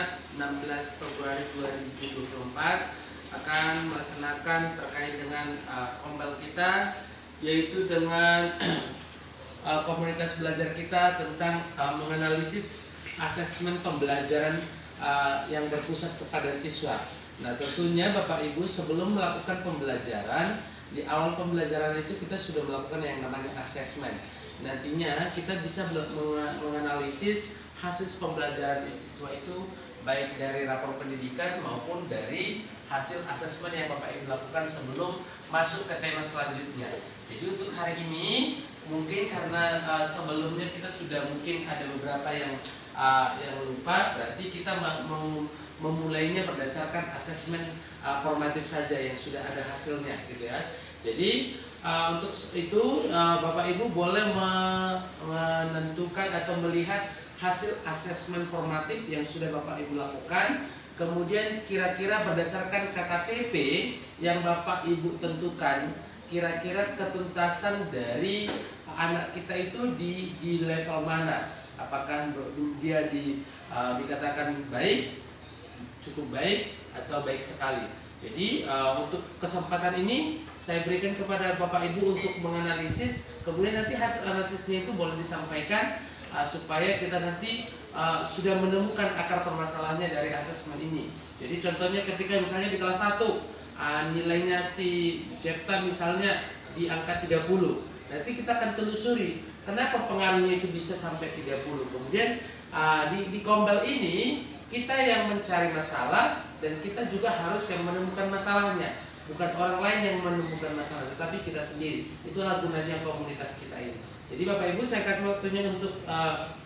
Jumat 16 Februari 2024 akan melaksanakan terkait dengan kombel kita, yaitu dengan komunitas belajar kita tentang menganalisis asesmen pembelajaran yang berpusat kepada siswa. Nah, tentunya Bapak Ibu sebelum melakukan pembelajaran, di awal pembelajaran itu kita sudah melakukan yang namanya asesmen. Nantinya kita bisa menganalisis hasil pembelajaran siswa itu baik dari rapor pendidikan maupun dari hasil asesmen yang Bapak Ibu lakukan sebelum masuk ke tema selanjutnya. Jadi untuk hari ini mungkin karena sebelumnya kita sudah mungkin ada beberapa yang lupa, berarti kita mau memulainya berdasarkan asesmen formatif saja yang sudah ada hasilnya gitu ya. Jadi untuk itu Bapak Ibu boleh menentukan atau melihat hasil asesmen formatif yang sudah Bapak Ibu lakukan. Kemudian kira-kira berdasarkan KKTP yang Bapak Ibu tentukan, kira-kira ketuntasan dari anak kita itu di level mana? Apakah dia dikatakan baik, cukup baik, atau baik sekali? Jadi untuk kesempatan ini saya berikan kepada Bapak Ibu untuk menganalisis, kemudian nanti hasil analisisnya itu boleh disampaikan supaya kita nanti sudah menemukan akar permasalahannya dari asesmen ini. Jadi contohnya ketika misalnya di kelas 1 nilainya si Jepta misalnya di angka 30, nanti kita akan telusuri kenapa pengaruhnya itu bisa sampai 30. Kemudian di kombel ini kita yang mencari masalah dan kita juga harus yang menemukan masalahnya, bukan orang lain yang menemukan masalah, tetapi kita sendiri. Itulah gunanya komunitas kita ini. Jadi Bapak Ibu saya kasih waktunya untuk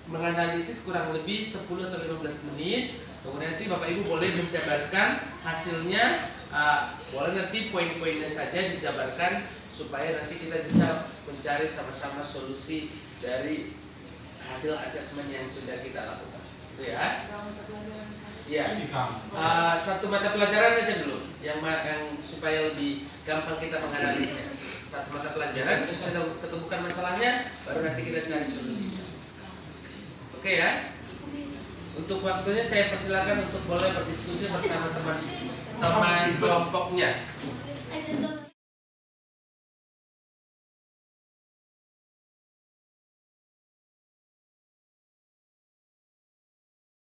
menganalisis kurang lebih 10 atau 15 menit. Kemudian nanti Bapak Ibu boleh menjabarkan hasilnya, boleh nanti poin-poinnya saja dijabarkan supaya nanti kita bisa mencari sama-sama solusi dari hasil asesmen yang sudah kita lakukan. Itu ya. Iya. Satu mata pelajaran aja dulu yang supaya lebih gampang kita menganalisnya. Satu mata pelajaran, terus kita ketemukan masalahnya, baru nanti kita cari solusinya. Oke ya. Untuk waktunya saya persilakan untuk boleh berdiskusi bersama teman kelompoknya.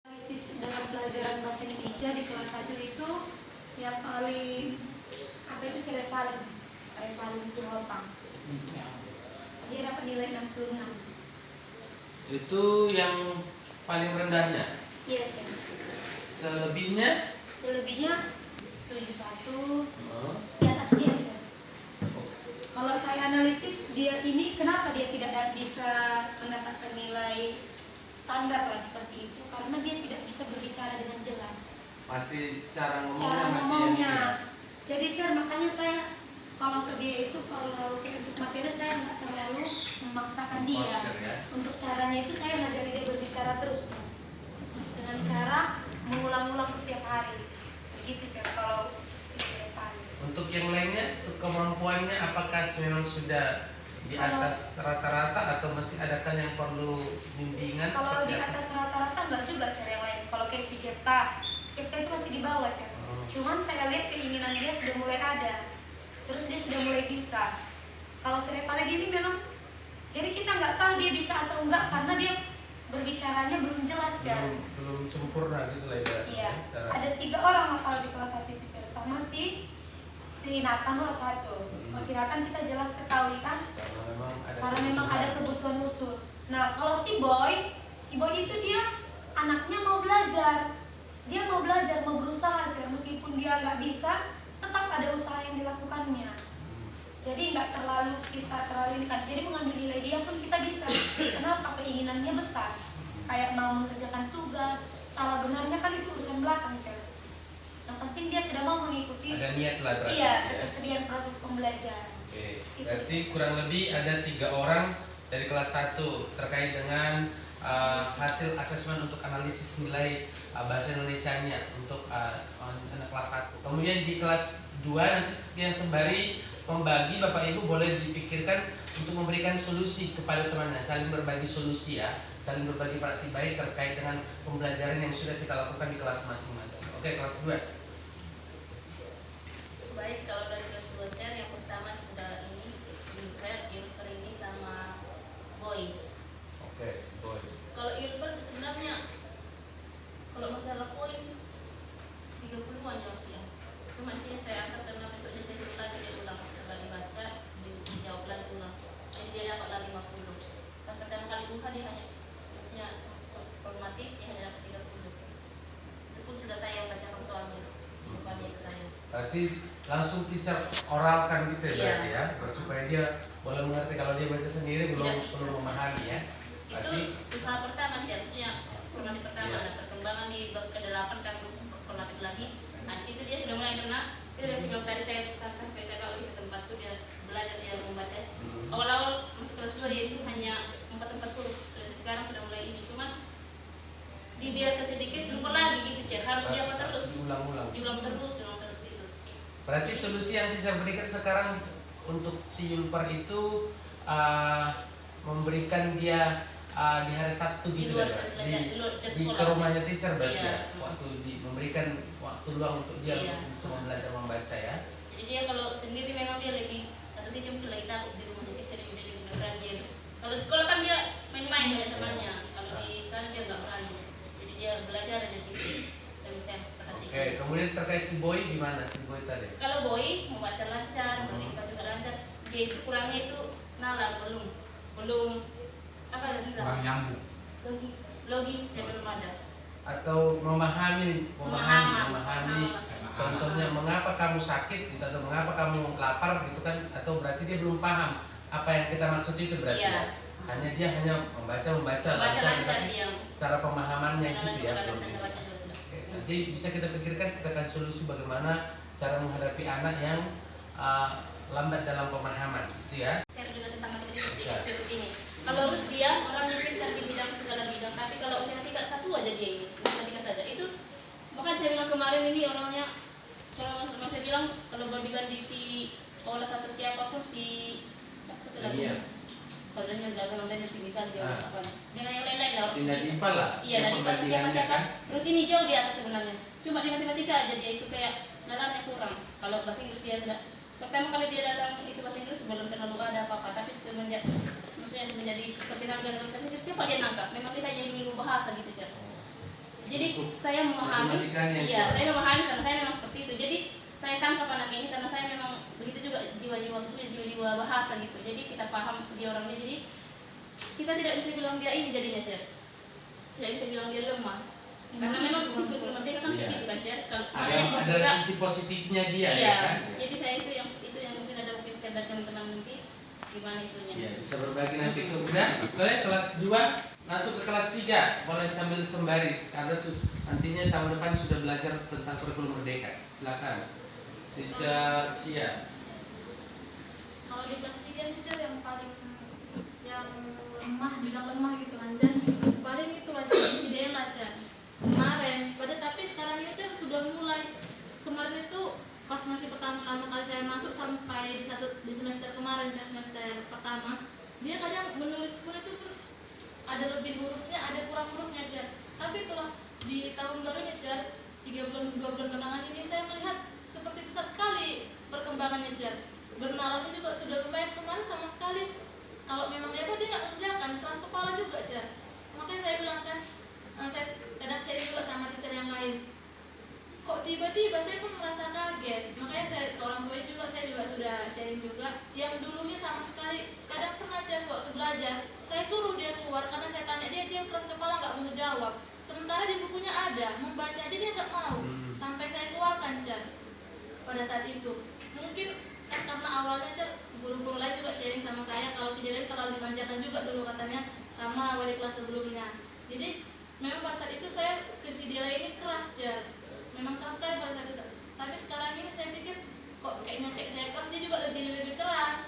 Analisis dalam pelajaran bahasa Indonesia di kelas 1 itu yang paling Valensi Hotang. Dia dapat nilai 66. Itu yang paling rendahnya. Iya, Cak. Selebihnya 71. Di atas dia, Cak. Kalau saya analisis dia ini kenapa dia tidak bisa mendapatkan nilai standar lah seperti itu, karena dia tidak bisa berbicara dengan jelas. Masih cara Cara ngomongnya ngomongnya. Jadi makanya saya kalau ke dia itu kalau kayak untuk materi saya nggak terlalu memaksakan dia. Ya? Untuk caranya itu saya ngajari dia berbicara terus dengan cara mengulang-ulang setiap hari. Begitu cara kalau setiap hari. Untuk yang lainnya kemampuannya apakah memang sudah di atas rata-rata atau masih adakah yang perlu bimbingan? Kalau di atas rata-rata enggak juga cara yang lain. Kalau kayak si Jepta itu masih di bawah, Cak. Cuman saya lihat keinginan dia sudah mulai ada. Terus dia sudah mulai bisa. Kalau Serepale ini memang, jadi kita nggak tahu dia bisa atau enggak karena dia berbicaranya belum jelas, Cak. Belum sempurna gitu lah ya. Iya. Ada 3 orang kalau di kelas 1 itu, Cak. Sama si Nathan lah 1. Kalau si Nathan kita jelas ketahui kan? Karena memang ada kebutuhan khusus. Nah kalau si Boy itu dia anaknya mau belajar. Dia mau belajar, mau berusaha, Cak. Meskipun dia nggak bisa, tetap ada usaha yang dilakukannya. Jadi nggak terlalu dekat. Jadi mengambil nilai dia pun kita bisa. Kenapa? Keinginannya besar. Kayak mau mengerjakan tugas. Salah benarnya kan itu urusan belakang, Cak. Yang penting dia sudah mau mengikuti. Ada niat lah berarti. Iya, ketersediaan proses pembelajaran. Oke. Berarti kurang lebih ada 3 orang dari kelas 1 terkait dengan hasil asesmen untuk analisis nilai bahasa Indonesianya untuk anak kelas 1. Kemudian di kelas 2 nanti yang sembari membagi, Bapak Ibu boleh dipikirkan untuk memberikan solusi kepada temannya, saling berbagi solusi ya. saling berbagi praktik baik terkait dengan pembelajaran yang sudah kita lakukan di kelas masing-masing. Oke, kelas 2. Baik, kalau dari kelas 2 Cer, yang pertama sudah ini Yulper ini sama Boy. Oke, Boy. Kalau Yulper sebenarnya kalau masalah poin 30-an ya masih ya. Cuma sini saya angkat karena besoknya saya cerita dia ulang sekali baca dijawab lagi ulang. Jadi dia dapatlah 50. Pas pertama kali buka dia hanya terusnya formatif dia hanya dapat 30. Itu pun sudah saya yang bacakan soalnya. Bukannya ke saya. Berarti langsung teacher oralkan gitu ya, Iya. berarti ya, supaya dia boleh mengerti. Kalau dia baca sendiri belum memahami ya. Berarti Itu hal pertama sih harusnya formatif pertama. Iya. Nah, perkembangan di bab ke-8 kan formatif lagi. Nah, di situ dia sudah mulai kena. Itu dari sebelum tadi saya sampai saya bawa di tempat tuh dia belajar dia membaca. Awal-awal masuk kelas 2 dia itu hanya 4 huruf. Sekarang sudah mulai ini. Cuman dibiarkan sedikit lupa lagi gitu Cek. Harus dia apa terus? diulang-ulang. Diulang terus gitu. Berarti solusi yang teacher berikan sekarang untuk si Yulper itu memberikan dia di hari Sabtu Di gitu luar ya, belajar, di luar di sekolah. ke rumahnya teacher berarti Iya. ya, waktu memberikan waktu luang untuk dia Iya. bisa belajar membaca ya. Jadi dia kalau sendiri memang dia lagi satu sisi mungkin lagi takut di rumah jadi cerita dia lagi beneran dia. Kalau di sekolah kan dia main-main dengan temannya. Kalau di sana dia nggak berani. Jadi dia belajar aja sih. Saya perhatikan. Oke, kemudian terkait si Boy gimana si Boy tadi? Kalau Boy membaca lancar, membaca juga lancar. Dia itu kurangnya itu nalar belum apa ya kurang nyambung. logis dia belum ada. Atau memahami. Memahami. Contohnya mengapa kamu sakit gitu, atau mengapa kamu lapar gitu kan, atau berarti dia belum paham apa yang kita maksud itu berarti. Iya. Hanya dia membaca Membaca lancar tapi dia. cara pemahamannya gitu ya. Lancar, belum. baca juga sudah. Oke, nanti bisa kita pikirkan, kita kasih solusi bagaimana cara menghadapi anak yang lambat dalam pemahaman gitu ya. Share juga tentang matematika sedikit ini. Kalau Ruth dia orang yang pintar di bidang segala bidang, tapi kalau matematika satu aja dia ini, matematika saja. Itu makanya saya bilang kemarin ini orangnya, kalau saya bilang kalau berbanding si olah satu siapapun si satu lagi. Iya. Kalau dia nggak memang dia tinggi kali dia Ah. apa? Dengan yang lain-lain lah. Si Nadifa lah. Iya, dari perbandingannya siapa-siapa. kan. Ruth ini jauh di atas sebenarnya. Cuma di matematika aja dia itu kayak nalarnya kurang. Kalau bahasa Inggris dia sudah pertama kali dia datang itu bahasa Inggris belum terlalu ada apa-apa, tapi semenjak menjadi pertengahan dengan bahasa Inggris cepat dia nangkap. Memang dia hanya ilmu bahasa gitu aja. Jadi saya memahami, Matematikanya iya itu. saya memahami karena saya memang seperti itu. Jadi saya tangkap anak ini karena saya memang begitu juga jiwa-jiwa bahasa gitu. Jadi kita paham dia orangnya. Jadi kita tidak bisa bilang dia ini jadinya Cer. Tidak bisa bilang dia lemah. Karena memang belum merdeka kan Iya. gitu kan Cer. Kalau Ada, saya yang ada suka, sisi positifnya dia iya. ya kan. Jadi saya itu yang mungkin ada mungkin saya berikan teman nanti gimana itunya. Ya, bisa berbagi nanti. Kemudian boleh kelas 2 masuk ke kelas 3, boleh sambil sembari karena nantinya tahun depan sudah belajar tentang kurikulum merdeka. Silakan. Teacher Sia. Kalau di kelas 3 sih Cer, yang paling yang lemah, bilang lemah gitu kan Cer. Paling itu lah Cer, isi Dela Cer. Kemarin, tapi sekarang ini Cer sudah mulai. Kemarin itu pas masih pertama kali saya masuk sampai di semester kemarin Cer, semester pertama, dia kadang menulis pun itu pun ada lebih hurufnya, ada kurang hurufnya Cer. Tapi itulah di tahun baru ini Cer, 2 bulan belakangan ini saya melihat seperti pesat sekali perkembangannya Cer. Bernalarnya juga sudah lumayan. Kemarin sama sekali kalau memang dia nggak mengerjakan, keras kepala juga Cer. Makanya saya bilang kan, saya kadang sharing juga sama teacher yang lain, kok tiba-tiba saya pun merasa kaget. Makanya saya ke orang tua juga, saya juga sudah sharing juga. Yang dulunya sama sekali kadang pernah Cer waktu belajar saya suruh dia keluar karena saya tanya dia keras kepala nggak mau jawab, sementara di bukunya ada, membaca aja dia nggak mau. Sampai saya keluarkan Cer pada saat itu. Mungkin kan karena awalnya Cer, guru-guru lain juga sharing sama saya kalau si Dela terlalu dimanjakan juga dulu katanya sama wali kelas sebelumnya. Jadi memang pada saat itu saya ke si Dela ini keras Cer, memang keras sekali pada saat itu. Tapi sekarang ini saya pikir kok kayaknya kayak saya keras, dia juga jadi lebih keras.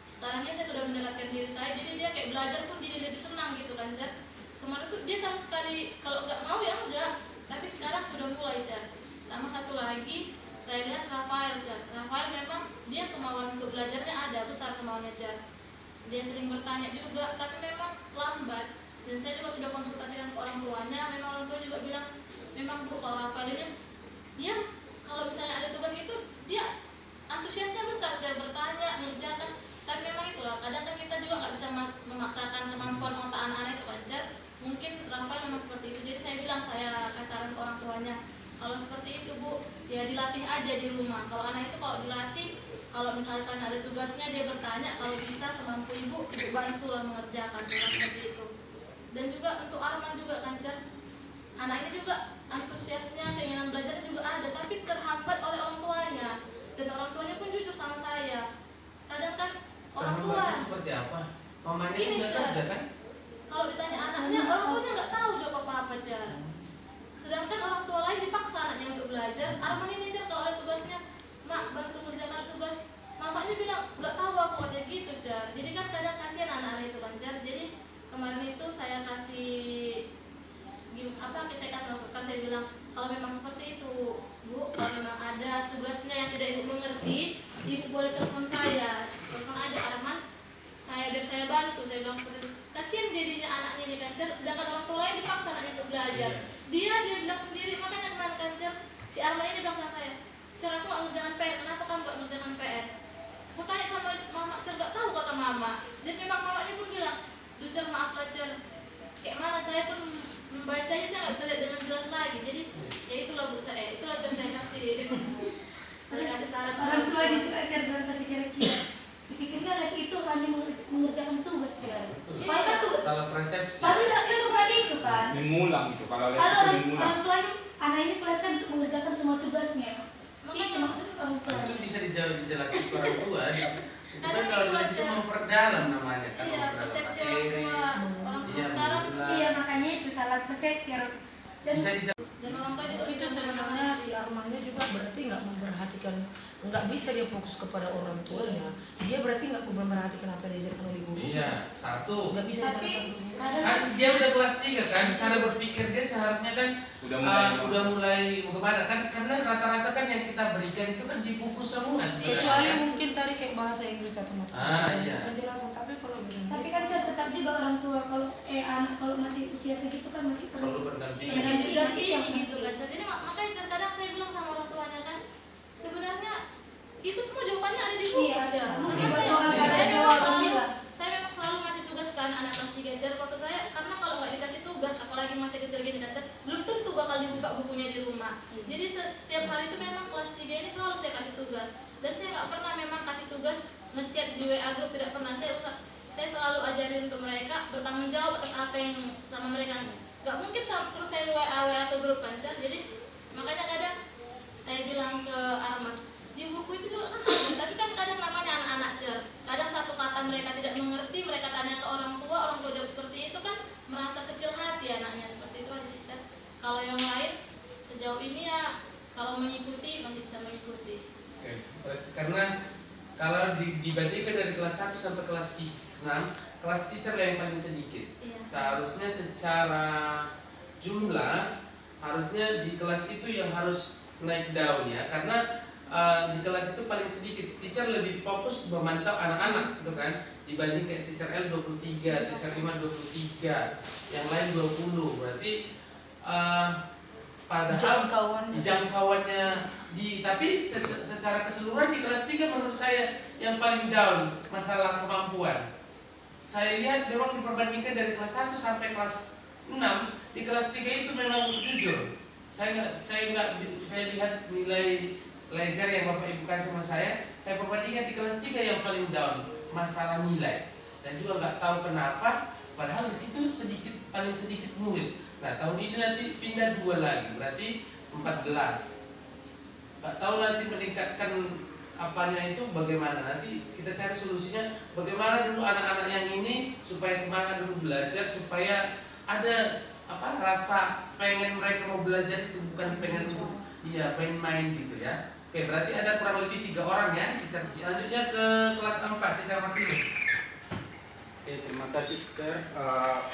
Sekarang ini saya sudah mendekatkan diri saya, jadi dia kayak belajar pun jadi lebih senang gitu kan Cer. Kemarin tuh dia sama sekali kalau nggak mau ya enggak, tapi sekarang sudah mulai Cer. Sama satu lagi saya lihat Rafael Cer. Rafael memang dia kemauan untuk belajarnya ada, besar kemauannya Cer. Dia sering bertanya juga, tapi memang lambat. Dan saya juga sudah konsultasikan ke orang tuanya, memang orang tua juga bilang, memang Bu, kalau Rafael ini dia kalau misalnya ada tugas itu dia antusiasnya besar, cara bertanya, mengerjakan. Tapi memang itulah, kadang kan kita juga nggak bisa memaksakan kemampuan otak anak-anak itu lancar. Mungkin Rafael memang seperti itu. Jadi saya bilang, saya kasih saran ke orang tuanya, kalau seperti itu Bu, ya dilatih aja di rumah. Kalau anak itu kalau dilatih, kalau misalkan ada tugasnya dia bertanya, kalau bisa semampu ibu bantulah mengerjakan tugas seperti itu. Dan juga untuk Arman juga kan, anak ini juga antusiasnya, keinginan belajarnya juga ada, tapi terhambat oleh orang tuanya. Dan orang tuanya pun jujur sama saya. Kadang kan orang tua seperti apa? Mamanya ini udah kerja kan? kalau ditanya anaknya, orang tuanya nggak tahu jawab apa-apa, sedangkan orang tua lain dipaksa anaknya untuk belajar. Arman ini kalau ada tugasnya, Mak bantu mengerjakan tugas, mamanya bilang nggak tahu aku, katanya gitu. Jadi kan kadang kasihan anak-anak itu kan. Jadi kemarin itu saya kasih masukan, saya bilang kalau memang seperti itu Bu, kalau memang ada tugasnya yang tidak ibu mengerti, ibu boleh telepon saya, telepon aja Arman, biar saya bantu. Saya bilang seperti itu. Kasihan jadinya anaknya ini kan, sedangkan orang tua lain dipaksa anaknya untuk belajar. Dia bilang sendiri, makanya kemarin kan si Arman ini bilang sama saya, aku nggak mengerjakan PR, kenapa kamu nggak mengerjakan PR? Aku tanya sama mama, nggak tahu kata mama. Dan memang mamanya pun bilang, Duh maaf lah kayak mana, saya pun membacanya saya nggak bisa lihat dengan jelas lagi. Jadi ya itulah Bu, itulah saya kasih saran. Orang tua itu ajar berbagai kira-kira. Dipikirnya les itu hanya mengerjakan tugas juga. Padahal tugas. Salah persepsi. Padahal itu kan itu kan. Mengulang itu, kalau les itu mengulang. Orang tua ini anak ini kelasnya untuk mengerjakan semua tugasnya. Itu maksud orang tua. Itu bisa dijelaskan ke orang tua. Itu kan kalau les itu memperdalam namanya kan. Iya, persepsi orang tua sekarang. Iya, makanya itu salah persepsi. Dan orang tua juga Itu sebenarnya si Armannya juga berarti nggak memperhatikan, nggak bisa dia fokus kepada orang tuanya. Dia berarti nggak memperhatikan apa yang diajarkan oleh guru. Iya, satu. Nggak bisa Tapi disalahkan. Kan dia udah kelas 3 kan, cara berpikir dia seharusnya kan udah mulai bagaimana kan, karena rata-rata kan yang kita berikan itu kan di buku semua sebenarnya. Kecuali mungkin tadi kayak bahasa Inggris atau matematika. Iya. Penjelasan, tapi kalau Tapi kan tetap juga orang tua kalau anak kalau masih usia segitu kan masih Perlu perlu berdampingan. yang didampingi gitu kan. Jadi makanya kadang saya bilang sama orang tuanya kan, sebenarnya itu semua jawabannya ada di buku. Iya, Makanya saya memang selalu ngasih tugas kan anak kelas 3 maksud saya, karena kalau nggak dikasih tugas, apalagi masih kecil gini kan, belum tentu bakal dibuka bukunya di rumah. Jadi setiap hari itu memang kelas 3 ini selalu saya kasih tugas, dan saya nggak pernah memang kasih tugas ngechat di WA grup, tidak pernah. Saya selalu ajarin untuk mereka bertanggung jawab atas apa yang sama mereka. Nggak mungkin terus saya WA ke grup kan. Jadi makanya kadang saya bilang ke Arman, di buku itu juga kan ada, tapi kan kadang namanya anak-anak kadang satu kata mereka tidak mengerti, mereka tanya ke orang tua jawab seperti itu kan, merasa kecil hati anaknya. Seperti itu aja sih Kalau yang lain sejauh ini ya kalau mengikuti masih bisa mengikuti. Oke. Karena kalau dibandingkan dari kelas 1 sampai kelas 6, kelas teacher yang paling sedikit. Iya. Seharusnya secara jumlah harusnya di kelas itu yang harus naik daun ya, karena di kelas itu paling sedikit. Teacher lebih fokus memantau anak-anak gitu kan, dibanding kayak teacher L 23, teacher 5 23, yang lain 20. Berarti padahal jangkauannya tapi secara keseluruhan di kelas 3 menurut saya yang paling down masalah kemampuan. Saya lihat memang diperbandingkan dari kelas 1 sampai kelas 6, di kelas 3 itu memang jujur. Saya lihat nilai pelajar yang Bapak Ibu kasih sama saya perbandingkan di kelas 3 yang paling down masalah nilai. Saya juga nggak tahu kenapa, padahal di situ paling sedikit murid. Nah, tahun ini nanti pindah 2 lagi, berarti 14. Nggak tahu nanti meningkatkan apanya itu bagaimana. Nanti kita cari solusinya bagaimana dulu anak-anak yang ini supaya semangat dulu belajar, supaya ada rasa pengen mereka mau belajar itu, bukan pengen untuk main-main gitu ya. Oke, berarti ada kurang lebih 3 orang ya. Selanjutnya ke kelas 4, Teacher Martinus. Oke, terima kasih Teacher.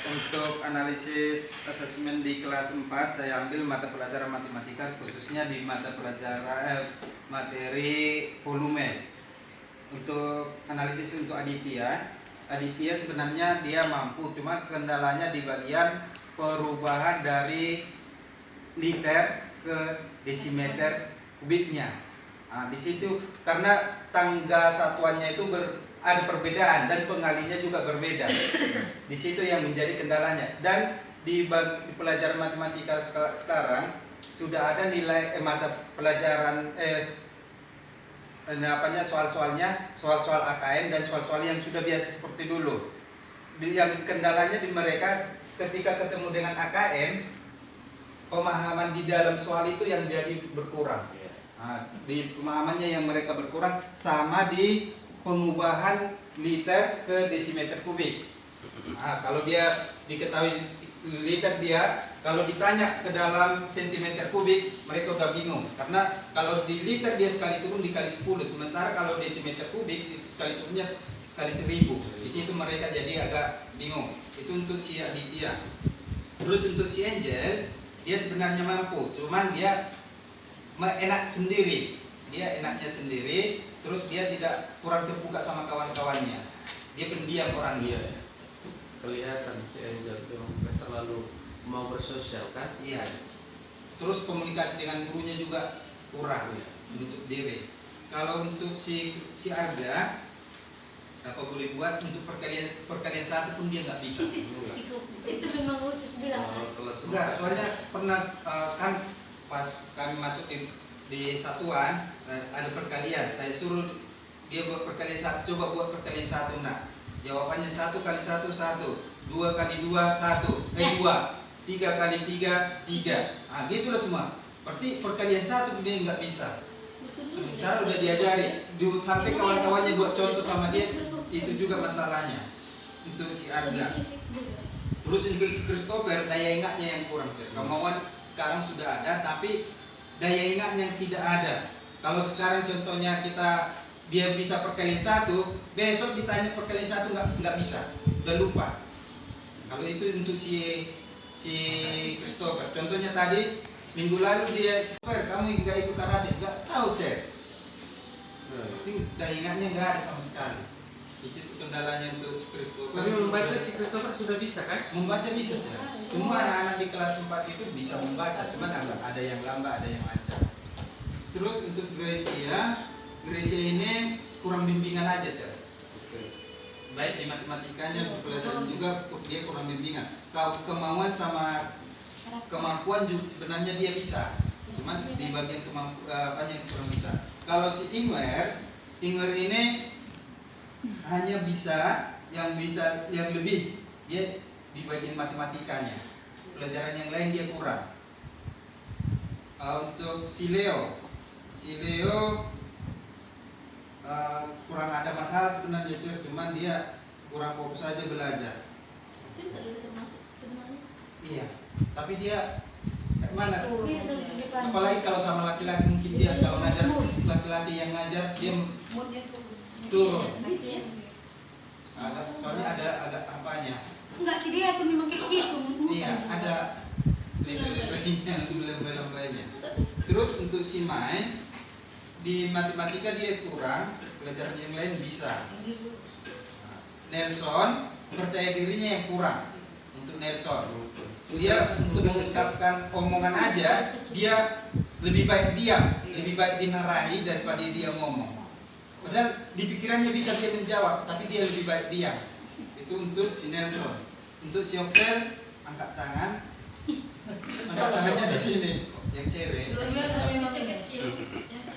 Untuk analisis asesmen di kelas 4 saya ambil mata pelajaran matematika, khususnya di mata pelajaran materi volume. Untuk analisis untuk aditya, Aditya sebenarnya dia mampu, cuma kendalanya di bagian perubahan dari liter ke desimeter kubiknya. Nah, di situ karena tangga satuannya itu ada perbedaan dan pengalinya juga berbeda. Di situ yang menjadi kendalanya. Dan di pelajaran matematika sekarang sudah ada nilai mata pelajaran soal-soalnya soal-soal AKM dan soal-soal yang sudah biasa seperti dulu. Yang kendalanya di mereka ketika ketemu dengan AKM, pemahaman di dalam soal itu yang jadi berkurang. Nah, di pemahamannya yang mereka berkurang sama di pengubahan liter ke desimeter kubik. Nah, kalau dia diketahui liter dia, kalau ditanya ke dalam sentimeter kubik, mereka udah bingung. Karena kalau di liter dia sekali turun dikali 10, sementara kalau desimeter kubik sekali turunnya sekali 1000. Di situ mereka jadi agak bingung. Itu untuk si Aditya. Terus untuk si Angel, dia sebenarnya mampu, cuman dia enak sendiri. Dia enaknya sendiri, terus dia tidak kurang terbuka sama kawan-kawannya. Dia pendiam orangnya. Kelihatan si Angel itu nggak terlalu mau bersosial kan? Iya. Terus komunikasi dengan gurunya juga kurang untuk diri. Kalau untuk si Arga, apa boleh buat untuk perkalian satu pun dia nggak bisa. Itu memang khusus bilang. Enggak, soalnya pernah kan pas kami masuk di satuan ada perkalian. Saya suruh dia buat perkalian satu, coba buat perkalian satu nak. Jawabannya 1 kali 1 1, 2 kali 2 1, 2, 3 kali 3 3. Ah, gitulah semua. Berarti perkalian satu dia nggak bisa. Sementara udah diajari, sampai kawan-kawannya buat contoh sama dia, itu juga masalahnya. Untuk si Arga. Terus untuk si Christopher, daya ingatnya yang kurang. Kemauan sekarang sudah ada, tapi daya ingatnya tidak ada. Kalau sekarang contohnya dia bisa perkalian satu, besok ditanya perkalian satu nggak bisa, udah lupa. Kalau itu untuk si Christopher. Contohnya tadi minggu lalu dia, Christopher kamu nggak ikut karate, nggak tahu cek. Daya ingatnya nggak ada sama sekali. Di situ kendalanya untuk si Christopher. Tapi membaca si Christopher sudah bisa kan? Membaca bisa sih. Semua anak-anak di kelas 4 itu bisa membaca, cuman ada yang lambat, ada yang lancar. Terus untuk Gracia ini kurang bimbingan aja, Cak. Baik di matematikanya, pelajaran juga dia kurang bimbingan. Kemauan sama kemampuan juga sebenarnya dia bisa, cuman di bagian kemampuan yang kurang bisa. Kalau si Ingwer ini hanya bisa yang lebih, dia di bagian matematikanya. Pelajaran yang lain dia kurang. Untuk si Leo kurang ada masalah sebenarnya, cuman dia kurang fokus saja belajar. Pintar dia termasuk sebenarnya. Iya, tapi dia mana? Dia sudah disebutkan. Apalagi kalau sama laki-laki mungkin dia kalau ngajar laki-laki yang ngajar dia Moodnya turun. Gitu ya. Soalnya ada agak apanya? Enggak sih, dia tuh memang kayak gitu. Iya, ada level-levelnya. Terus untuk si Mai di matematika dia kurang, pelajaran yang lain bisa. Nelson percaya dirinya yang kurang. Untuk Nelson, dia untuk mengungkapkan omongan aja, dia lebih baik diam, lebih baik dimarahi daripada dia ngomong. Padahal di pikirannya bisa dia menjawab, tapi dia lebih baik diam. Itu untuk si Nelson. Untuk si Oksel, angkat tangan. Angkat tangannya di sini, yang cewek. Luar biasa memang. Kecil-kecil.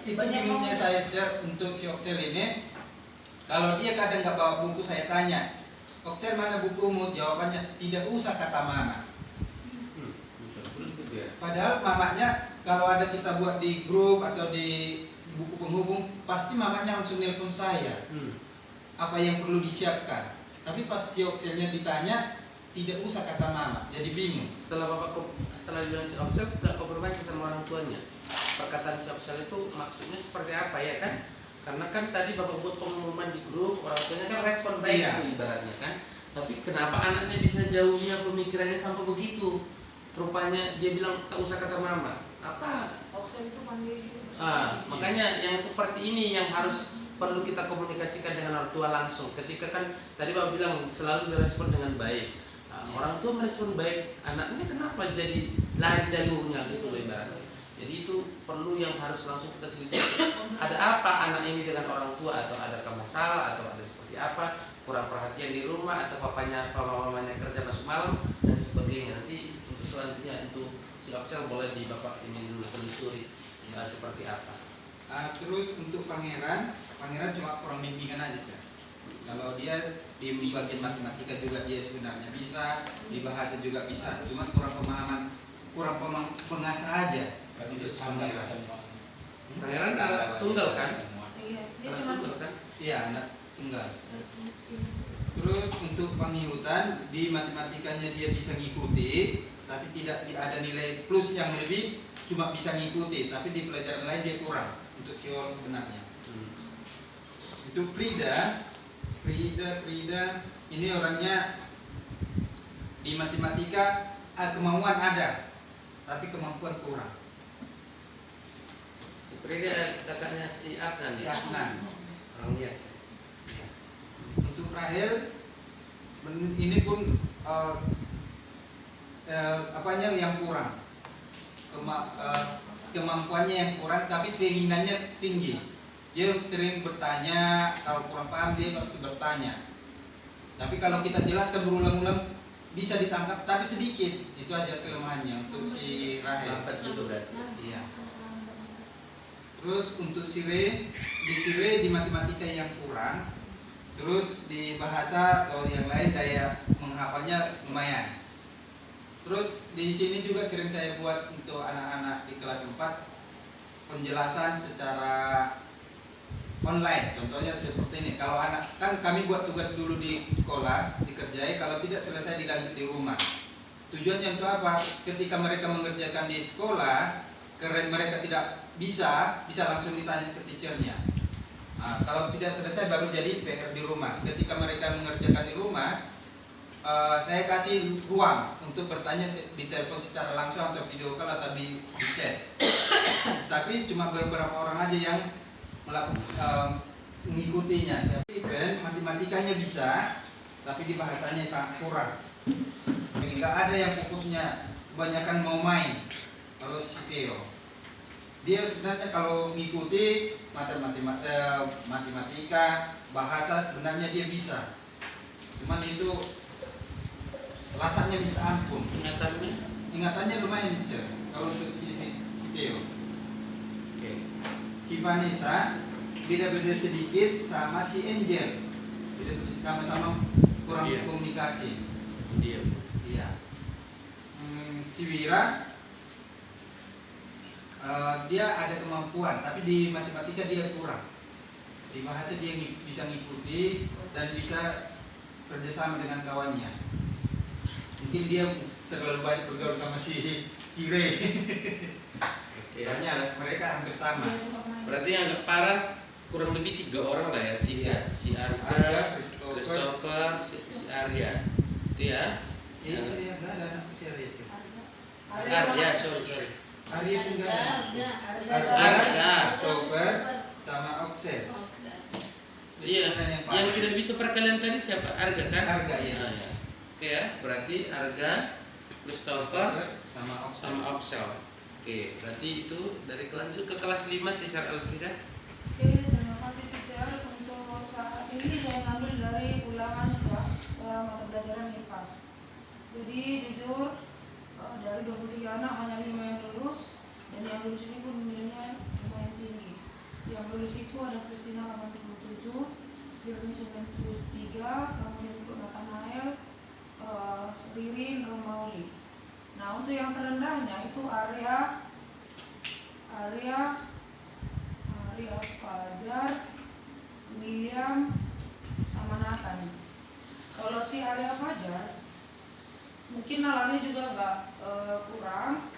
Itu bingungnya saya, Cer, untuk si Oksel ini. Kalau dia kadang nggak bawa buku, saya tanya, Oksel mana bukumu? Jawabannya, tidak usah kata mama. Padahal mamanya kalau ada kita buat di grup atau di buku penghubung, pasti mamanya langsung nelpon saya. Apa yang perlu disiapkan. Tapi pas si Okselnya ditanya, tidak usah kata mama, jadi bingung. Setelah bilang si Oksel, tidak konfirmasi sama orang tuanya. Perkataan si Oksel itu maksudnya seperti apa ya kan? Karena kan tadi bapak buat pengumuman di grup, orang tuanya kan respon baik ibaratnya kan. Tapi kenapa anaknya bisa jauhnya pemikirannya sampai begitu? Rupanya dia bilang tak usah kata mama. Apa? Oksel itu panggil juga. Makanya yang seperti ini yang harus perlu kita komunikasikan dengan orang tua langsung. Ketika kan tadi Bapak bilang selalu direspon dengan baik. Orang tua merespon baik, anaknya kenapa jadi lari jalurnya gitu loh ibaratnya. Jadi itu perlu yang harus langsung kita selidiki. Ada apa anak ini dengan orang tua, atau adakah masalah, atau ada seperti apa, kurang perhatian di rumah, atau papanya mamanya kerja masuk malam dan sebagainya. Nanti untuk selanjutnya untuk si Oksel boleh di Bapak ini dulu telusuri seperti apa. Terus untuk pangeran cuma kurang bimbingan aja, Cak. Kalau dia di bagian matematika juga dia sebenarnya bisa, di bahasa juga bisa, cuma kurang pemahaman, kurang pengasah aja. Itu Pangeran anak tunggal kan? Iya, dia Anak cuma tunggal kan? Iya, anak tunggal. Terus untuk penghiutan di matematikanya dia bisa ngikuti, tapi tidak ada nilai plus yang lebih, cuma bisa ngikuti, tapi di pelajaran lain dia kurang untuk teori sebenarnya. Itu Frida ini orangnya di matematika kemauan ada, tapi kemampuan kurang. Seperti kakaknya si Adnan. Si Adnan. Orang biasa. Untuk Rahel ini pun apanya yang kurang, kemampuannya yang kurang, tapi keinginannya tinggi. Dia sering bertanya, kalau kurang paham dia pasti bertanya. Tapi kalau kita jelaskan berulang-ulang bisa ditangkap, tapi sedikit. Itu aja kelemahannya untuk si Rahel. Lambat juga berarti. Iya. Terus untuk si Re di matematika yang kurang. Terus di bahasa atau yang lain daya menghafalnya lumayan. Terus di sini juga sering saya buat untuk anak-anak di kelas 4 penjelasan secara online. Contohnya seperti ini. Kalau anak kan kami buat tugas dulu di sekolah, dikerjai, kalau tidak selesai dilanjut di rumah. Tujuannya untuk apa? Ketika mereka mengerjakan di sekolah, mereka tidak bisa langsung ditanya ke teachernya. Kalau tidak selesai baru jadi PR di rumah. Ketika mereka mengerjakan di rumah, saya kasih ruang untuk bertanya di telepon secara langsung atau video call atau di chat. Tapi cuma beberapa orang aja yang mengikutinya. Event matematikanya bisa, tapi di bahasanya sangat kurang. Enggak ada yang fokusnya, kebanyakan mau main. Kalau si Theo, dia sebenarnya kalau mengikuti matematika, bahasa sebenarnya dia bisa. Cuman itu rasanya minta ampun. Ingatannya lumayan, kalau untuk si Theo. Si Vanessa beda-beda sedikit sama si Angel, sama-sama kurang komunikasi. Iya. Si Wira dia ada kemampuan, tapi di matematika dia kurang. Di bahasa dia bisa ngikuti dan bisa kerjasama dengan kawannya. Mungkin dia terlalu banyak bergaul sama si Ray. Banyak, mereka hampir sama. Berarti yang agak parah kurang lebih 3 orang lah ya. 3 si Arga, Christopher, si Arya. Itu ya. Iya, dia enggak ada anak si Arya itu. Arya, sorry. Arya enggak ada. Arga, Christopher sama Oksel. Iya. Yang tidak bisa perkalian tadi siapa? Arga kan? Arga ya. Oke ya, berarti Arga, Christopher sama Oksel. Oke, berarti itu dari kelas itu ke kelas 5 Teacher Elvira. Oke, terima kasih teacher. Untuk saat ini saya ambil dari ulangan kelas mata pelajaran IPAS. Jadi jujur dari 23 anak hanya 5 yang lulus, dan yang lulus ini pun nilainya lumayan tinggi. Yang lulus itu ada Christina 87, Firly 93, kemudian untuk Nathanael, Ririn, Romauli. Nah untuk yang terendahnya itu Arya Fajar, William, sama Nathan. Kalau si Arya Fajar mungkin nalarnya juga agak kurang.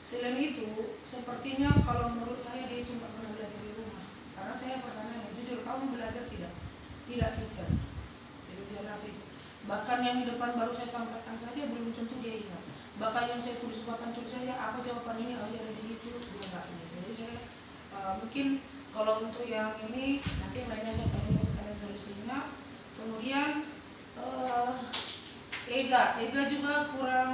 Selain itu, sepertinya kalau menurut saya dia itu nggak pernah belajar di rumah. Karena saya bertanya, jujur kamu belajar tidak? Tidak teacher. Jadi dia nasi. Bahkan yang di depan baru saya sampaikan saja belum tentu dia ingat. Bahkan yang saya tulis papan tulis saja, apa jawaban ini harus ada di situ, dia nggak ingat. Jadi saya mungkin Kalau untuk yang ini nanti yang lainnya saya kasih sekalian solusinya. Kemudian Ega juga kurang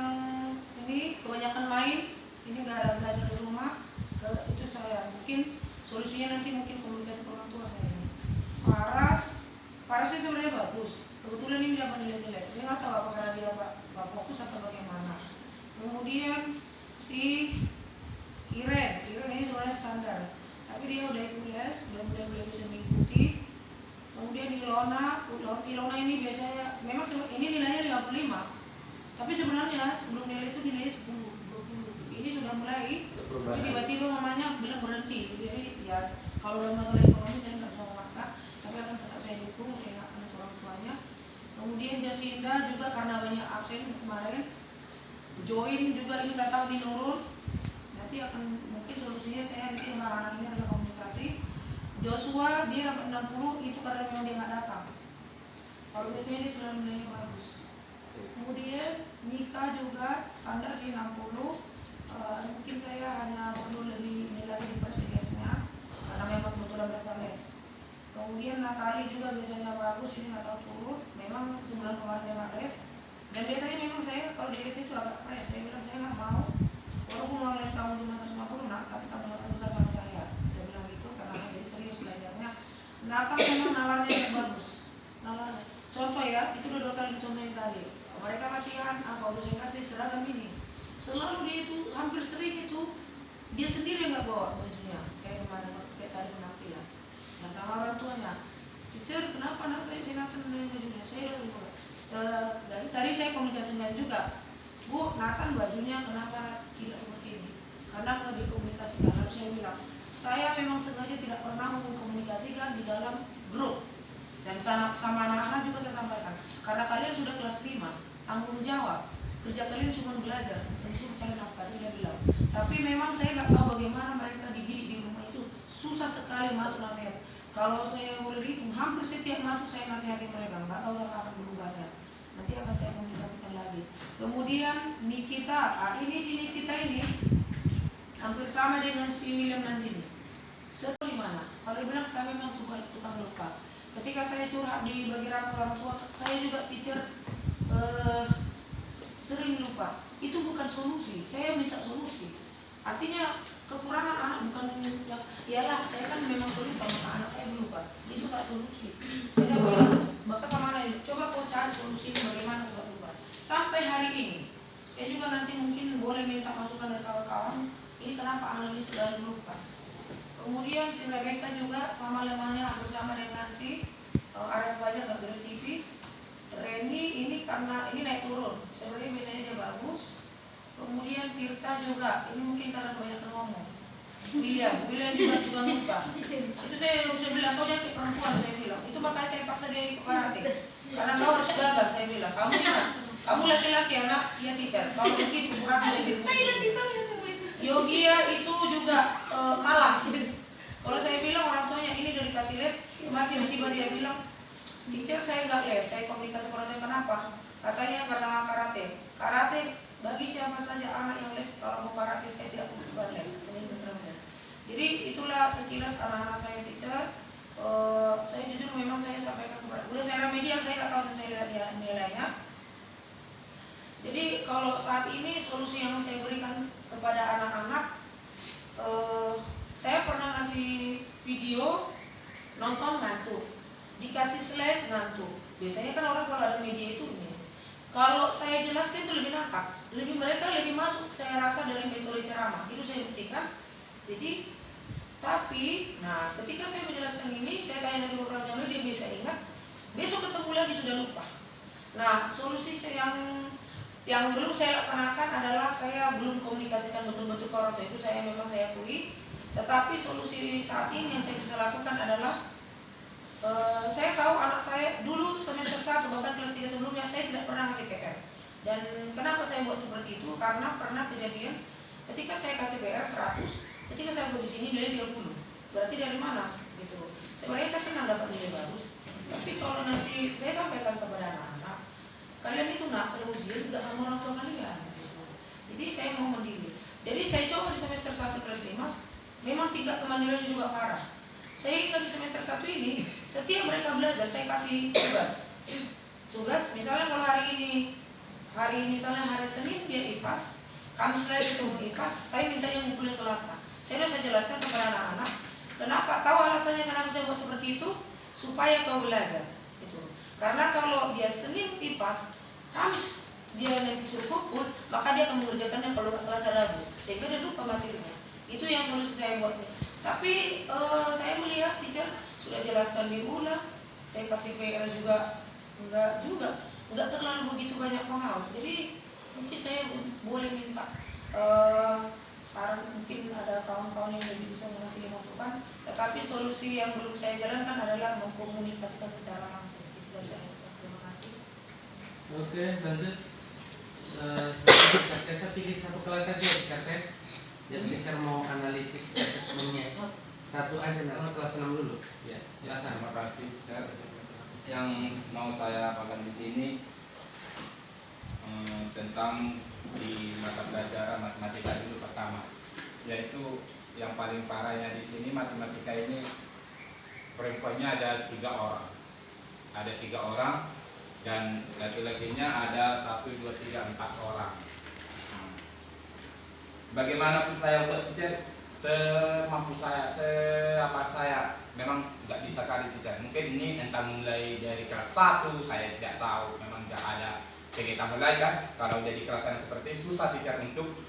ini, kebanyakan main, ini nggak ada belajar di rumah. Itu saya mungkin solusinya nanti mungkin komunikasi orang tua saya ini. Parasnya sebenarnya bagus, kebetulan ini dapat nilai jelek. Saya nggak tahu apakah dia nggak fokus atau bagaimana. Kemudian si Iren ini sebenarnya standar, tapi dia udah ikut les, belum bisa mengikuti. Kemudian Ilona ini biasanya memang ini nilainya 55, tapi sebenarnya sebelum nilai itu nilainya 10, 20. Ini sudah mulai, tapi tiba-tiba mamanya bilang berhenti. Jadi ya kalau dalam masalah ekonomi saya nggak bisa memaksa, tapi akan tetap saya dukung, saya ingatkan untuk orang tuanya. Kemudian Jasinda juga karena banyak absen kemarin, join juga ini nggak tahu dinurun. Nanti akan mungkin solusinya saya nanti dengan anak ini ada komunikasi. Joshua dia dapat 60 itu karena memang dia nggak datang. Kalau biasanya dia selalu nilainya bagus. Kemudian Nika juga standar sih 60. Mungkin saya hanya perlu lebih nilai di persentasenya karena memang kebetulan mereka les. Kemudian Natali juga biasanya bagus, ini nggak tahu turun. Memang sebulan kemarin dia nggak les. Dan biasanya memang saya kalau di les itu agak press. Saya bilang saya nggak mau. Walaupun mau les kamu cuma 150 nak, tapi kamu nggak besar sama saya. Dia bilang gitu karena jadi serius belajarnya. Nathan memang nalarnya bagus. Nalarnya. Contoh ya, itu udah 2 kali dicontohin tadi. Mereka latihan apa udah saya kasih seragam ini. Selalu dia itu hampir sering itu dia sendiri nggak bawa bajunya kayak kemarin kayak tadi penampilan. Dan sama orang tuanya, teacher kenapa anak saya Nathan dengan bajunya? Saya dari tadi saya komunikasikan juga. Bu, Nathan bajunya kenapa tidak seperti ini? Karena kalau dikomunikasikan, harus saya bilang, saya memang sengaja tidak pernah mengkomunikasikan di dalam grup. Dan sama anak-anak juga saya sampaikan, karena kalian sudah kelas 5, tanggung jawab, kerja kalian cuma belajar, disuruh cari nafkah, saya bilang. Tapi memang saya nggak tahu bagaimana mereka dididik di rumah itu, susah sekali masuk nasihat. Kalau saya boleh hitung, hampir setiap masuk saya nasihati mereka, nggak tahu akan berubahnya. Nanti akan saya komunikasikan lagi. Kemudian Nikita, ini si Nikita ini hampir sama dengan si William nanti nih. Setelah mana? Kalau bilang kami memang tukang lupa. Ketika saya curhat di bagian orang tua, saya juga teacher sering lupa. Itu bukan solusi. Saya minta solusi. Artinya kekurangan anak bukan yang iyalah saya kan memang sulit sama anak saya lupa. Itu nggak solusi. Saya bilang maka sama anak coba kau cari solusi bagaimana nggak lupa. Sampai hari ini saya juga nanti mungkin boleh minta masukan dari kawan-kawan. Ini kenapa anak ini selalu lupa. Kemudian si Rebecca juga sama lemahnya bersama dengan si area pelajar nggak beda tipis. Reni ini karena ini naik turun. Sebenarnya biasanya dia bagus. Kemudian Tirta juga, ini mungkin karena banyak ngomong. William juga lupa. Itu saya bilang, kau jadi perempuan saya bilang. Itu makanya saya paksa dia ikut karate. Karena kau harus gagal saya bilang. Kamu ingat, kamu laki-laki anak, ya teacher. Kalau begitu kurang lebih. Yogia itu juga malas. Kalau saya bilang orang tuanya ini udah dikasih les, kemarin tiba-tiba dia bilang, teacher saya nggak les, saya komunikasi orang tuanya kenapa? Katanya karena karate. Karate bagi siapa saja anak yang les, kalau mau karate saya tidak bukan les. Jadi itulah sekilas anak-anak saya teacher. Saya jujur memang saya sampaikan kepada udah saya remedial, saya nggak tahu saya lihat nilainya. Jadi kalau saat ini solusi yang saya berikan kepada anak-anak, saya pernah ngasih video nonton ngantuk, dikasih slide ngantuk. Biasanya kan orang kalau ada media itu ini. Kalau saya jelaskan itu lebih nangkap, mereka lebih masuk. Saya rasa dari metode ceramah itu saya buktikan. Jadi tapi, nah ketika saya menjelaskan ini, saya tanya dari beberapa jam dia bisa ingat. Besok ketemu lagi sudah lupa. Nah solusi yang belum saya laksanakan adalah saya belum komunikasikan betul-betul ke orang tua itu memang saya akui. Tetapi solusi saat ini yang saya bisa lakukan adalah saya tahu anak saya dulu semester 1 bahkan kelas 3 sebelumnya saya tidak pernah ngasih PR. Dan kenapa saya buat seperti itu? Karena pernah kejadian ketika saya kasih PR 100, ketika saya buat di sini nilai 30. Berarti dari mana? Gitu. Sebenarnya saya senang dapat nilai bagus. Tapi kalau nanti saya sampaikan kepada anak-anak, kalian itu kalau ujian tidak sama orang tua kalian. Gitu. Jadi saya mau mandiri. Jadi saya coba di semester 1 kelas 5, memang tingkat kemandiriannya juga parah. Saya ingat di semester 1 ini, setiap mereka belajar saya kasih tugas. Misalnya kalau hari misalnya hari Senin dia IPAS, Kamis lagi ketemu IPAS, saya minta yang kuliah Selasa. Saya sudah jelaskan kepada anak-anak, kenapa, tahu alasannya kenapa saya buat seperti itu? Supaya kau belajar. Gitu. Karena kalau dia Senin IPAS, Kamis dia nanti suruh kumpul, maka dia akan mengerjakannya kalau Selasa Rabu. Sehingga dia lupa materinya. Itu yang solusi saya buat. Tapi saya melihat teacher sudah jelaskan diulang, saya kasih PR juga enggak terlalu begitu banyak pengaruh. Jadi mungkin saya boleh minta saran, mungkin ada kawan-kawan yang lebih bisa mengasih masukan. Tetapi solusi yang belum saya jalankan adalah mengkomunikasikan secara langsung. Itu dari saya. Terima kasih. Oke, lanjut. Saya pilih satu kelas saja bisa tes. Jadi saya mau analisis asesmennya. Satu aja, nanti kelas 6 dulu. Ya, silakan. Terima kasih. Yang mau saya apakan di sini tentang di mata pelajaran matematika dulu pertama, yaitu yang paling parahnya di sini matematika ini perempuannya ada 3 orang, dan laki-lakinya ada 1, 2, 3, 4 orang. Bagaimanapun saya buat teacher, semampu saya, seapa saya, memang nggak bisa kali teacher. Mungkin ini entah mulai dari kelas 1, saya tidak tahu, memang nggak ada cerita mulai kan. Kalau jadi kelas yang seperti ini susah teacher untuk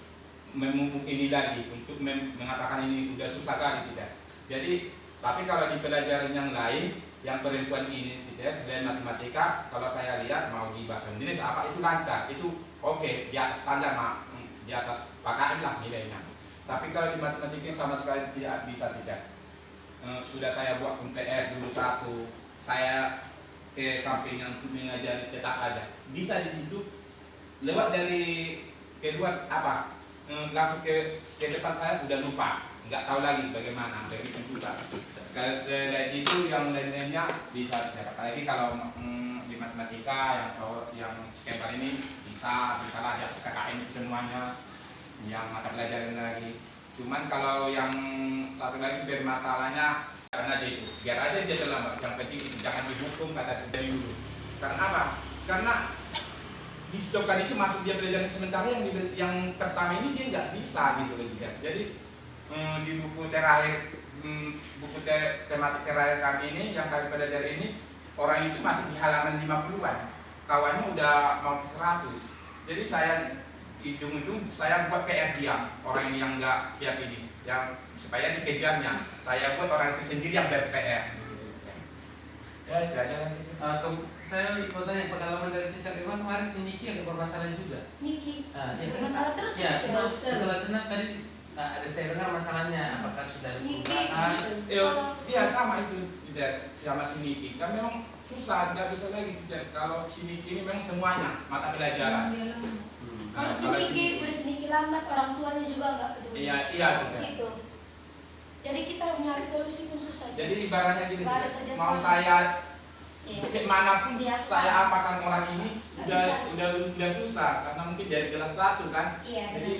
memupuk ini lagi, untuk mengatakan ini udah susah kali teacher. Jadi, tapi kalau di pelajaran yang lain, yang perempuan ini teacher, selain matematika, kalau saya lihat mau di bahasa Indonesia apa itu lancar, itu oke, di atas standar di atas PKM lah nilainya. Tapi kalau di matematika sama sekali tidak bisa tidak. Sudah saya buat PR dulu 1, saya ke sampingan untuk mengajari tetap aja. Bisa di situ lewat dari kedua langsung ke depan saya udah lupa, nggak tahu lagi bagaimana. Begitu juga. Kalau selain itu yang lainnya bisa. Apalagi kalau di matematika yang skema ini bisa lah di atas KKM semuanya, yang mata pelajaran lagi. Cuman kalau yang satu lagi bermasalahnya karena dia itu biar aja dia terlambat, yang penting itu jangan dihukum kata dari dulu. Karena apa? Karena di stopkan itu masuk dia pelajaran sementara yang pertama ini dia nggak bisa gitu loh. Jadi di buku terakhir tematik terakhir kami ini yang kami pelajari ini, orang itu masih di halaman 50-an, kawannya udah mau ke 100. Jadi saya ujung-ujung saya buat PR dia, orang yang nggak siap ini, yang supaya dikejarnya. Saya buat orang itu sendiri yang ber-PR. Ya itu aja. Saya mau tanya pengalaman dari teacher Irwan kemarin si Niki ada bermasalah juga. Niki. Ya, bermasalah terus ya. Setelah senang tadi ada saya dengar masalahnya, apakah sudah Niki? Iya sama itu tidak sama si Niki. Kan memang susah, nggak bisa lagi teacher. Kalau si Niki ini memang semuanya mata pelajaran. Kalau sedikit lambat, orang tuanya juga nggak peduli. Iya betul. Gitu. Jadi kita nyari solusi pun susah. Jadi ibaratnya gini, Nggak ada kerjasama. mau saya Iya. bagaimanapun Biasa. saya apakan orang ini udah susah karena mungkin dari kelas 1 kan. Iya, Jadi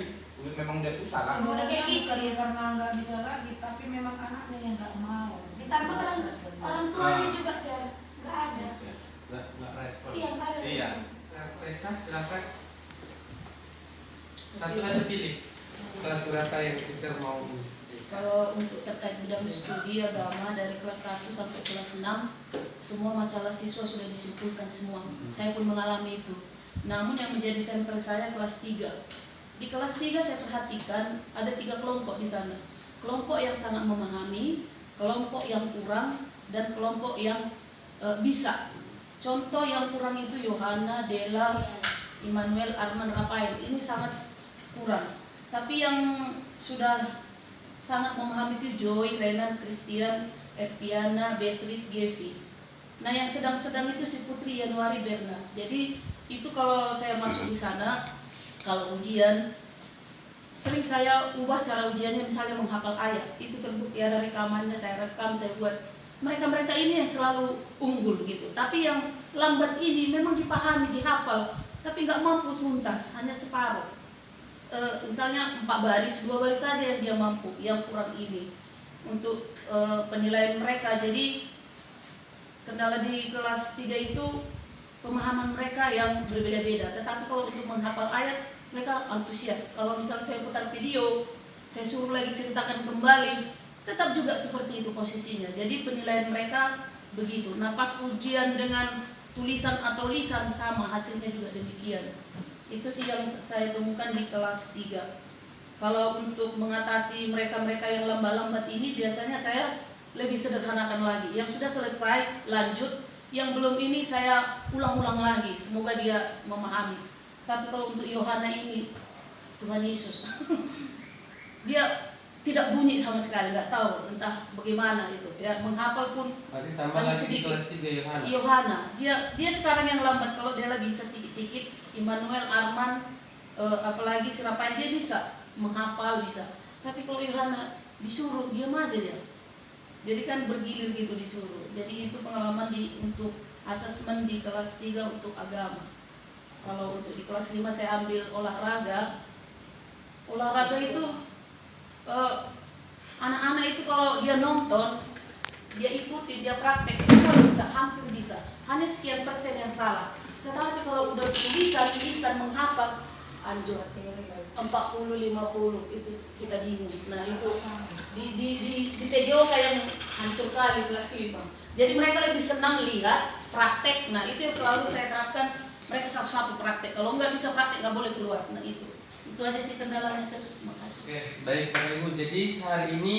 memang udah susah kan. Semua kayak gitu. Karena nggak bisa lagi, tapi memang anaknya yang nggak mau. Ditambah orang tuanya juga nggak ada. nggak respon. Iya nggak ada. Iya. Resa silakan. Satu aja pilih kelas berapa yang teacher mau. Kalau untuk terkait bidang studi agama dari kelas 1 sampai kelas 6, semua masalah siswa sudah disimpulkan semua. Saya pun mengalami itu. Namun yang menjadi sampel saya kelas 3. Di kelas 3 saya perhatikan ada 3 kelompok di sana. Kelompok yang sangat memahami, kelompok yang kurang, dan kelompok yang bisa. Contoh yang kurang itu Yohana, Dela, Immanuel, Arman, Rafael. Ini sangat kurang. Tapi yang sudah sangat memahami itu Joy, Renan, Christian, Erpiana, Beatrice, Gevi. Nah yang sedang-sedang itu si Putri, Januari, Berna. Jadi itu kalau saya masuk di sana, kalau ujian sering saya ubah cara ujiannya, misalnya menghafal ayat. Itu terbukti ada rekamannya, saya rekam, saya buat. Mereka-mereka ini yang selalu unggul gitu. Tapi yang lambat ini memang dipahami, dihafal, tapi nggak mampu tuntas, hanya separuh. Misalnya 4 baris, 2 baris saja yang dia mampu, yang kurang ini. untuk penilaian mereka. Jadi kendala di kelas 3 itu pemahaman mereka yang berbeda-beda. Tetapi kalau untuk menghafal ayat mereka antusias. Kalau misalnya saya putar video, saya suruh lagi ceritakan kembali, tetap juga seperti itu posisinya. Jadi penilaian mereka begitu. Nah pas ujian dengan tulisan atau lisan sama, hasilnya juga demikian. Itu sih yang saya temukan di kelas 3. Kalau untuk mengatasi mereka-mereka yang lambat-lambat ini, biasanya saya lebih sederhanakan lagi. Yang sudah selesai lanjut, yang belum ini saya ulang-ulang lagi. Semoga dia memahami. Tapi kalau untuk Yohana ini, Tuhan Yesus, dia tidak bunyi sama sekali, nggak tahu entah bagaimana itu. Ya menghafal pun tambah lagi di kelas 3 Yohana. Yohana, dia sekarang yang lambat. Kalau dia bisa sedikit-sedikit, Immanuel, Arman, apalagi si Rafael, dia bisa menghafal, bisa. Tapi kalau Yohana disuruh diam aja dia. Jadi kan bergilir gitu disuruh. Jadi itu pengalaman untuk asesmen di kelas 3 untuk agama. Kalau untuk di kelas 5 saya ambil olahraga. Olahraga itu anak-anak itu kalau dia nonton, dia ikuti, dia praktek, semua bisa, hampir bisa. Hanya sekian persen yang salah. Tetapi kalau udah tulisan menghafal, anjur 40-50 itu kita bingung. Nah itu di PJOK yang hancur kali kelas 5. Jadi mereka lebih senang lihat praktek. Nah itu yang selalu saya terapkan, mereka satu-satu praktek. Kalau nggak bisa praktek nggak boleh keluar. Nah itu aja sih kendalanya. Terima kasih. Oke, baik Bapak Ibu. Jadi hari ini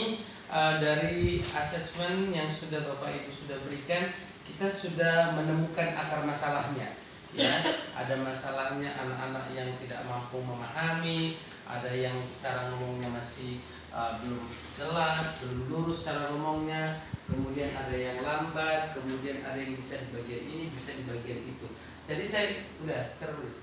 dari asesmen yang sudah Bapak Ibu sudah berikan, kita sudah menemukan akar masalahnya. Ya, ada masalahnya anak-anak yang tidak mampu memahami, ada yang cara ngomongnya masih belum jelas, belum lurus cara ngomongnya, kemudian ada yang lambat, kemudian ada yang bisa di bagian ini, bisa di bagian itu. Jadi saya udah terus.